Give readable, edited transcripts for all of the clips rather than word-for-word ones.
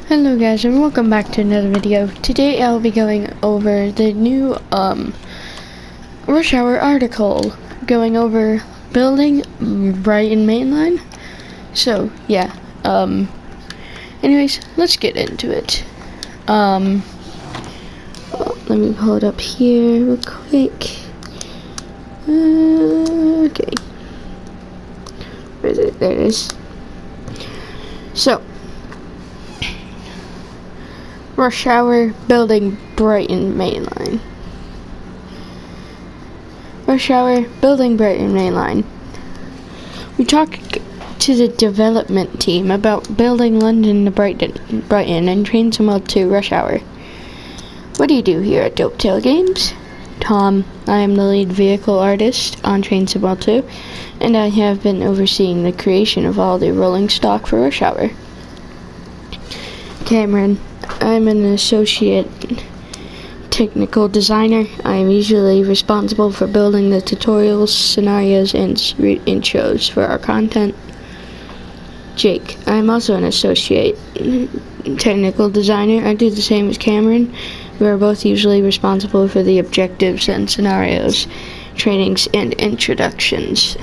Hello guys, and welcome back to another video. Today I'll be going over the new rush hour article, going over building Brighton mainline. So yeah, anyways, let's get into it. Well, let me pull it up here real quick. Okay, where is it? There it is. So, rush hour building Brighton mainline. Rush hour building Brighton mainline. We talked to the development team about building London to Brighton and Train Some 2 rush hour. What do you do here at Dopetail Games? Tom, I am the lead vehicle artist on Train Some 2, and I have been overseeing the creation of all the rolling stock for rush hour. Cameron, I'm an associate technical designer. I am usually responsible for building the tutorials, scenarios, and intros for our content. Jake, I'm also an associate technical designer. I do the same as Cameron. We are both usually responsible for the objectives and scenarios, trainings, and introductions.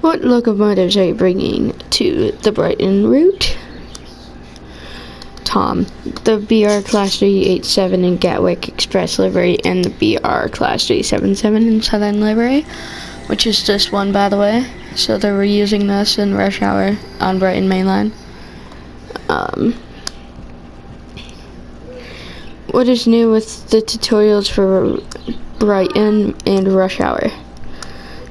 What locomotives are you bringing to the Brighton route? Tom, the BR Class 387 in Gatwick Express livery and the BR Class 377 in Southern livery, which is just one, by the way. So they were using this in rush hour on Brighton mainline. What is new with the tutorials for Brighton and rush hour?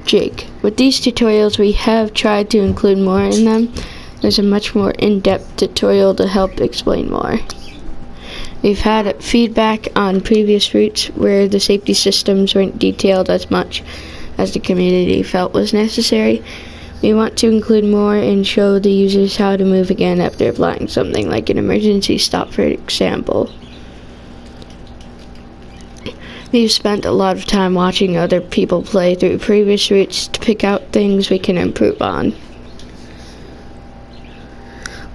Jake, with these tutorials we have tried to include more in them. There's a much more in-depth tutorial to help explain more. We've had feedback on previous routes where the safety systems weren't detailed as much as the community felt was necessary. We want to include more and show the users how to move again after applying something like an emergency stop, for example. We've spent a lot of time watching other people play through previous routes to pick out things we can improve on.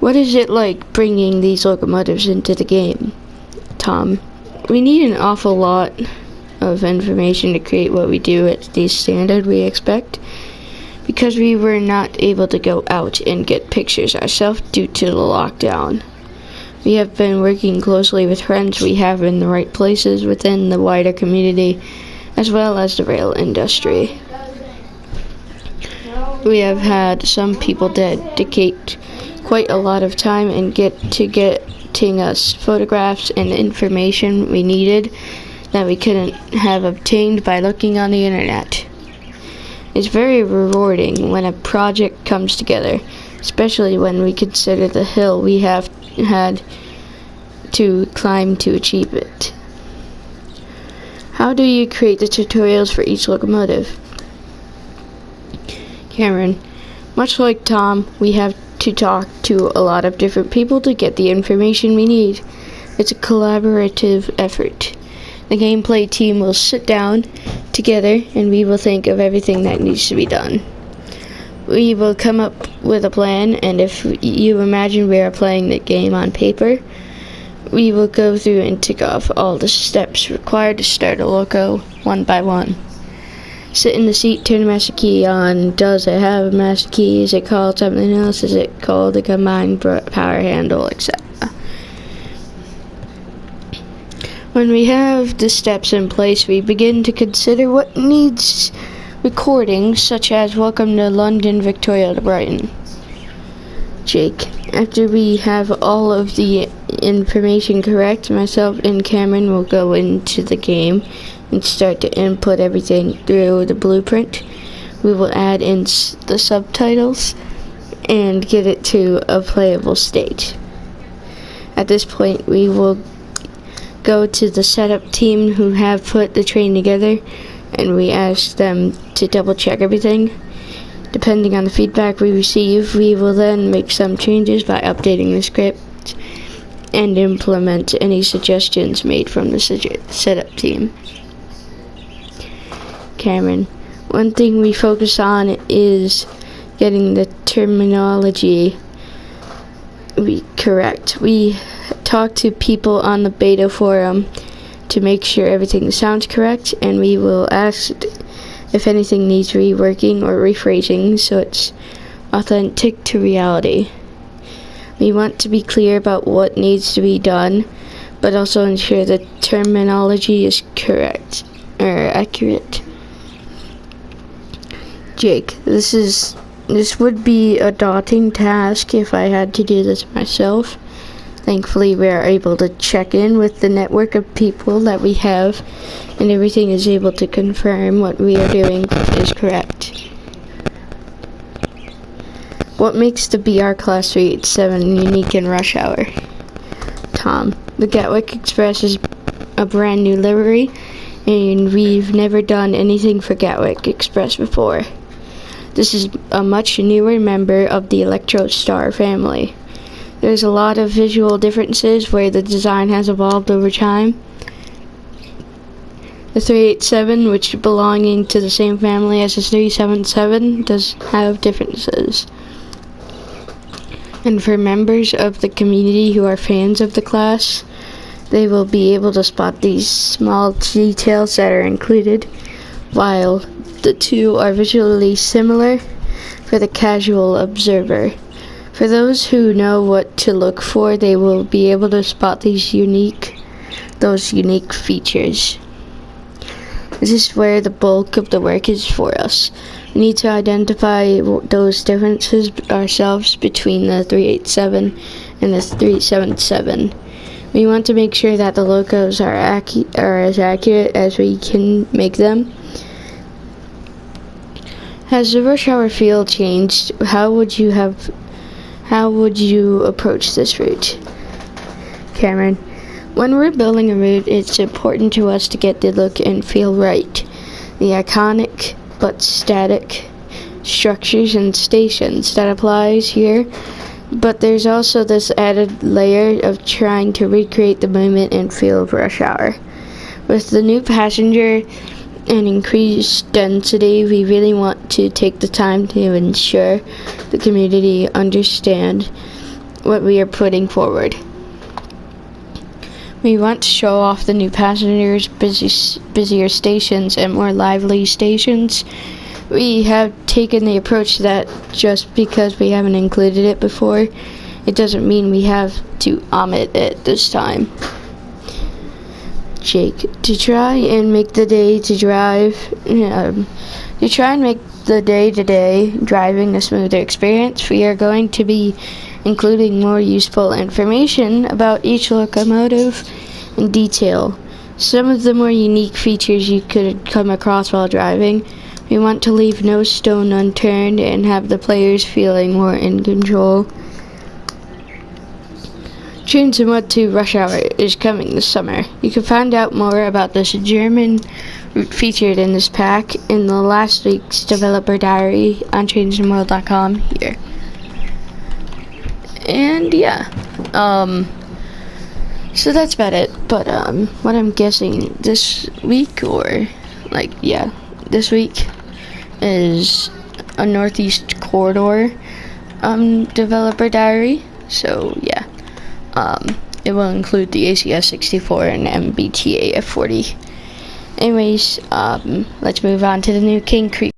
What is it like bringing these locomotives into the game? Tom, we need an awful lot of information to create what we do at the standard we expect, because we were not able to go out and get pictures ourselves due to the lockdown. We have been working closely with friends we have in the right places within the wider community, as well as the rail industry. We have had some people dedicate quite a lot of time and getting us photographs and information we needed that we couldn't have obtained by looking on the internet. It's very rewarding when a project comes together, especially when we consider the hill we have had to climb to achieve it. How do you create the tutorials for each locomotive? Cameron, much like Tom, we have to talk to a lot of different people to get the information we need. It's a collaborative effort. The gameplay team will sit down together and we will think of everything that needs to be done. We will come up with a plan, and if you imagine we are playing the game on paper, we will go through and tick off all the steps required to start a loco one by one. Sit in the seat, turn the master key on. Does it have a master key? Is it called something else? Is it called a combined power handle, etc.? When we have the steps in place, we begin to consider what needs recording, such as Welcome to London, Victoria to Brighton. Jake, after we have all of the information correct, myself and Cameron will go into the game and start to input everything through the blueprint. We will add in the subtitles and get it to a playable state. At this point, we will go to the setup team who have put the train together, and we ask them to double check everything. Depending on the feedback we receive, we will then make some changes by updating the script and implement any suggestions made from the setup team. Cameron, one thing we focus on is getting the terminology Correct. We talk to people on the beta forum to make sure everything sounds correct, and we will ask if anything needs reworking or rephrasing so it's authentic to reality. We want to be clear about what needs to be done, but also ensure the terminology is correct or accurate. Jake, this would be a daunting task if I had to do this myself. Thankfully, we are able to check in with the network of people that we have, and everything is able to confirm what we are doing is correct. What makes the BR Class 387 unique in rush hour? Tom, the Gatwick Express is a brand new livery, and we've never done anything for Gatwick Express before. This is a much newer member of the Electro Star family. There's a lot of visual differences where the design has evolved over time. The 387, which belonging to the same family as the 377, does have differences. And for members of the community who are fans of the class, they will be able to spot these small details that are included, while the two are visually similar for the casual observer. For those who know what to look for, they will be able to spot those unique features. This is where the bulk of the work is for us. We need to identify those differences ourselves between the 387 and the 377. We want to make sure that the logos are as accurate as we can make them. Has the rush hour feel changed? How would you approach this route? Cameron, when we're building a route, it's important to us to get the look and feel right. The iconic but static structures and stations that applies here, but there's also this added layer of trying to recreate the movement and feel of rush hour. With the new passenger and increased density, we really want to take the time to ensure the community understand what we are putting forward. We want to show off the new passengers, busier stations, and more lively stations. We have taken the approach that just because we haven't included it before, it doesn't mean we have to omit it this time. Jake, to try and make the day-to-day driving a smoother experience, we are going to be including more useful information about each locomotive in detail. Some of the more unique features you could come across while driving. We want to leave no stone unturned and have the players feeling more in control. Trains and Mud 2 Rush Hour is coming this summer. You can find out more about this German route featured in this pack in the last week's developer diary on trainsandworld.com here. And yeah, so that's about it. But what I'm guessing this week, this week is a Northeast Corridor developer diary. So yeah, it will include the ACS 64 and MBTA F40. Anyways, let's move on to the new King Creek